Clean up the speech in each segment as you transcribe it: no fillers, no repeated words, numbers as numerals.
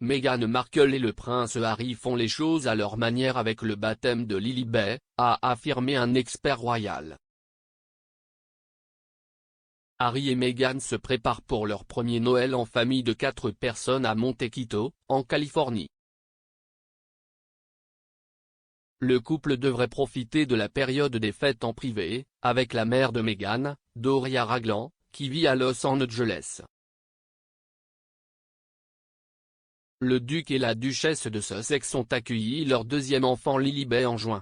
Meghan Markle et le prince Harry font les choses à leur manière avec le baptême de Lilibet, a affirmé un expert royal. Harry et Meghan se préparent pour leur premier Noël en famille de 4 personnes à Montecito, en Californie. Le couple devrait profiter de la période des fêtes en privé, avec la mère de Meghan, Doria Ragland, qui vit à Los Angeles. Le duc et la duchesse de Sussex ont accueilli leur deuxième enfant Lilibet en juin.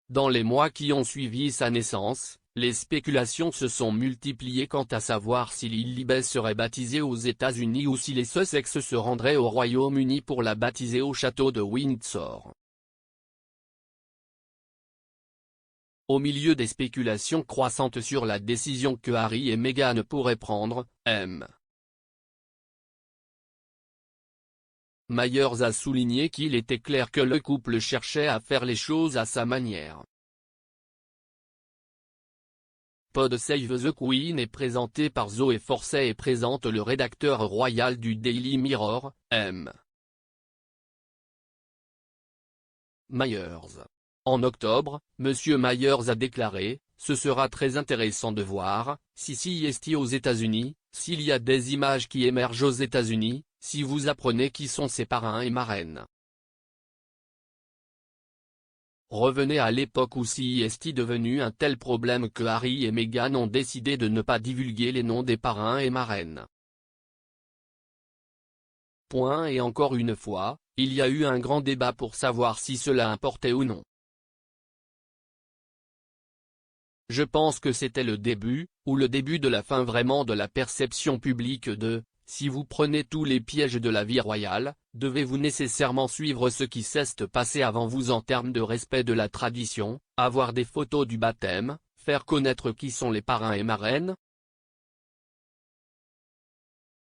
Dans les mois qui ont suivi sa naissance, les spéculations se sont multipliées quant à savoir si Lilibet serait baptisée aux États-Unis ou si les Sussex se rendraient au Royaume-Uni pour la baptiser au château de Windsor. Au milieu des spéculations croissantes sur la décision que Harry et Meghan pourraient prendre, M. Myers a souligné qu'il était clair que le couple cherchait à faire les choses à sa manière. Pod Save the Queen est présenté par Zoé Forcey et présente le rédacteur royal du Daily Mirror, M. Myers. En octobre, M. Myers a déclaré « Ce sera très intéressant de voir, si CEST aux États-Unis, s'il y a des images qui émergent aux États-Unis, si vous apprenez qui sont ses parrains et marraines. » Revenez à l'époque où CEST devenu un tel problème que Harry et Meghan ont décidé de ne pas divulguer les noms des parrains et marraines. Et encore une fois, il y a eu un grand débat pour savoir si cela importait ou non. Je pense que c'était le début, ou le début de la fin vraiment de la perception publique de « si vous prenez tous les pièges de la vie royale, devez-vous nécessairement suivre ce qui s'est passé avant vous en termes de respect de la tradition, avoir des photos du baptême, faire connaître qui sont les parrains et marraines ?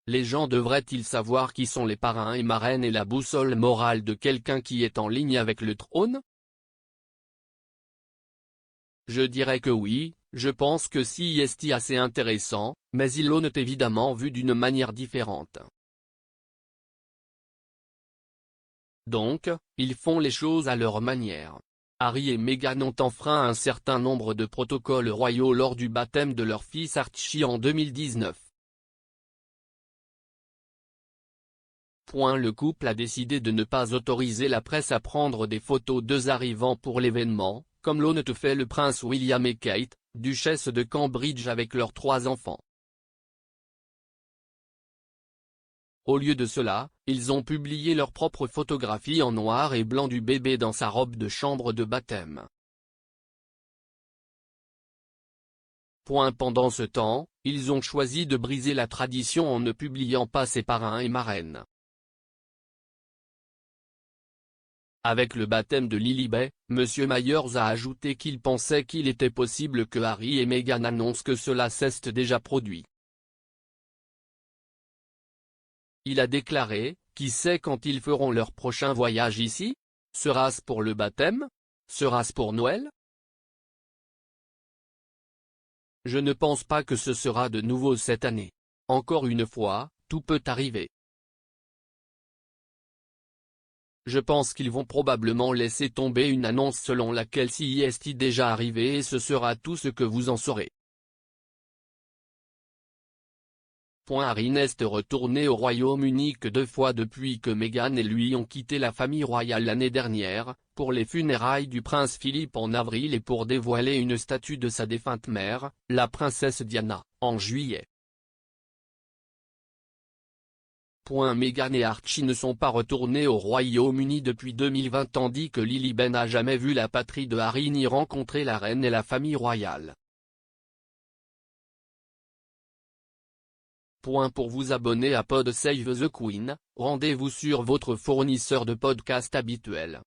Les gens devraient-ils savoir qui sont les parrains et marraines et la boussole morale de quelqu'un qui est en ligne avec le trône ? Je dirais que oui, je pense que CEST assez intéressant, mais ils l'ont évidemment vu d'une manière différente. Donc, ils font les choses à leur manière. Harry et Meghan ont enfreint un certain nombre de protocoles royaux lors du baptême de leur fils Archie en 2019. Le couple a décidé de ne pas autoriser la presse à prendre des photos d'eux arrivant pour l'événement, comme l'ont fait le prince William et Kate, duchesse de Cambridge avec leurs 3 enfants. Au lieu de cela, ils ont publié leur propre photographie en noir et blanc du bébé dans sa robe de chambre de baptême. Pendant ce temps, ils ont choisi de briser la tradition en ne publiant pas ses parrains et marraines. Avec le baptême de Lilibet, M. Myers a ajouté qu'il pensait qu'il était possible que Harry et Meghan annoncent que cela s'est déjà produit. Il a déclaré « Qui sait quand ils feront leur prochain voyage ici ? Sera-ce pour le baptême ? Sera-ce pour Noël ? Je ne pense pas que ce sera de nouveau cette année. Encore une fois, tout peut arriver. Je pense qu'ils vont probablement laisser tomber une annonce selon laquelle CEST déjà arrivé et ce sera tout ce que vous en saurez. Harry n'est retourné au Royaume-Uni que 2 fois depuis que Meghan et lui ont quitté la famille royale l'année dernière, pour les funérailles du prince Philippe en avril et pour dévoiler une statue de sa défunte mère, la princesse Diana, en juillet. Meghan et Archie ne sont pas retournés au Royaume-Uni depuis 2020 tandis que Lilibet n'a jamais vu la patrie de Harry ni rencontré la reine et la famille royale. Pour vous abonner à Pod Save the Queen, rendez-vous sur votre fournisseur de podcast habituel.